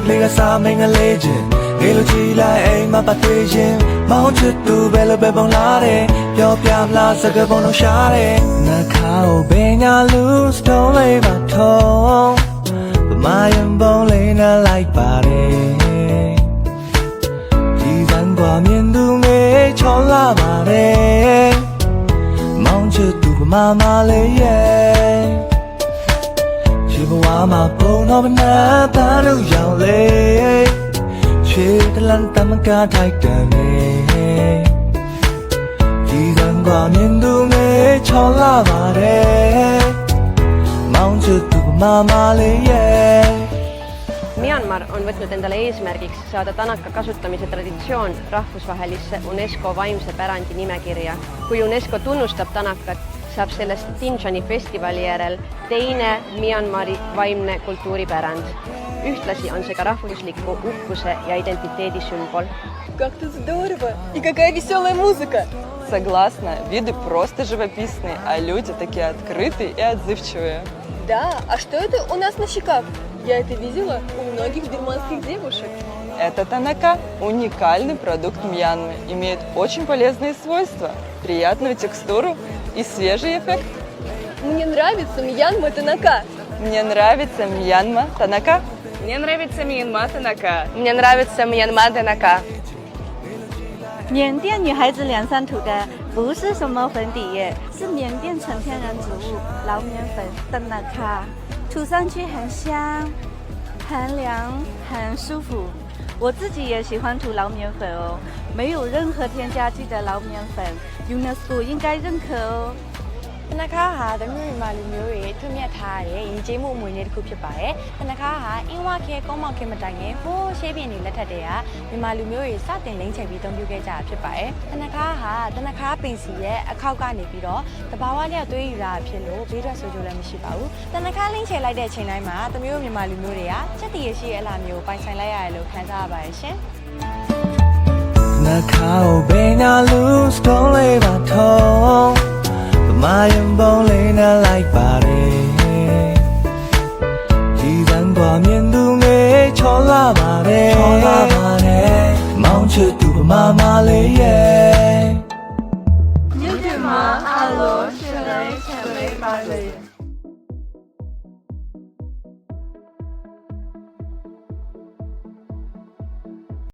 ကလေးကစားမင်းကလေးချင်းလေလိုကြည့်လိုက်အိမ်မှာပတ်သေးချင်းမောင်ချစ်သူပဲလို့ပဲပုံလာတယ်ပြောပြမလားစကားပုံလုံးရှားတယ်နှခါကိုဘယ်ညာလူစတုံးလေးပါထုံးဗမာယံပုံလေးနဲ့လိုက်ပါတယ်ဒီစံကွာမြင်သူငယ်ချောလာပါတယ်မောင်ချစ်သူဗမာမလေးရဲ့ဒီဘဝမှာပုံတော့မနာသားတို့ရောက်လေချေတလန်တမကထိုက်တယ်ဒီကံကမြင်သူငယ်ချောလာပါတယ်မောင်ချစ်သူဗမာမလေးရဲ့ Myanmar on võtnud endale eesmärgiks saada tanaka kasutamise traditsioon rahvusvahelisse UNESCO vaimse pärandi nimekirja. Kui UNESCO tunnustab tanakat, saab sellest Tinjani festivali järel teine Myanmari vaimne kultuuripärand. Ühtlasi on see ka rahvusliku uhkuse ja identiteedi sümbol. Как тут здорово! И какая веселая музыка! Согласна, виды просто живописные, а люди такие открытые и отзывчивые. Да, а что это у нас на щеках? Я это видела у многих бирманских девушек. Это танака, уникальный продукт Мьянмы, имеет очень полезные свойства, приятную текстуру и свежий эффект. Мне нравится Мьянма танака. Мне нравится Мьянма танака. Мне нравится Мьянма танака. Мне нравится Myanmar taнака. 缅甸女孩子脸上涂的不是什么粉底液，是缅甸纯天然植物老缅粉灯纳卡，涂上去很香、很凉、很舒服。我自己也喜欢涂老缅粉哦，没有任何添加剂的老缅粉 ，UNESCO 应该认可哦。 တနခါဟာသမီးမြန်မာလူမျိုးတွေထွတ်မြတ်ထားတဲ့ယဉ်ကျေးမှုအမွေအနှစ်တစ်ခုဖြစ်ပါတယ်။တနခါဟာအင်းဝခဲကောင်းမောင်ခဲမတိုင်ခင်ဟိုးရှေးပြည်နေလက်ထက်တည်းကမြန်မာလူမျိုးတွေစတင်လိမ့်ချပြီးအသုံးပြုခဲ့ကြတာဖြစ်ပါတယ်။တနခါဟာတနခါပင်စီရဲ့အခောက်ကနေပြီးတော့တဘာဝလျက်သွေးယူတာဖြစ်လို့ဘေးထွက်ဆိုးကျိုးလည်းမရှိပါဘူး။တနခါလိမ့်ချလိုက်တဲ့အချိန်တိုင်းမှာသမီးတို့မြန်မာလူမျိုးတွေကစက်တည်ရရှိရဲ့အလားမျိုးပိုင်ဆိုင်လိုက်ရတယ်လို့ခံစားရပါတယ်ရှင်။ နှခါကိုဘယ်ညာလူစတုံးလေးပါထုံးမာယံပုံလေးနဲ့လိုက်ပါတယ်ဒီကံကမြင်သူငယ်ချောလာပါတယ်မောင်ချစ်သူဗမာမလေးရဲ့မြို့မှာအလိုရှင်လေးချမ်းလေးပါလေ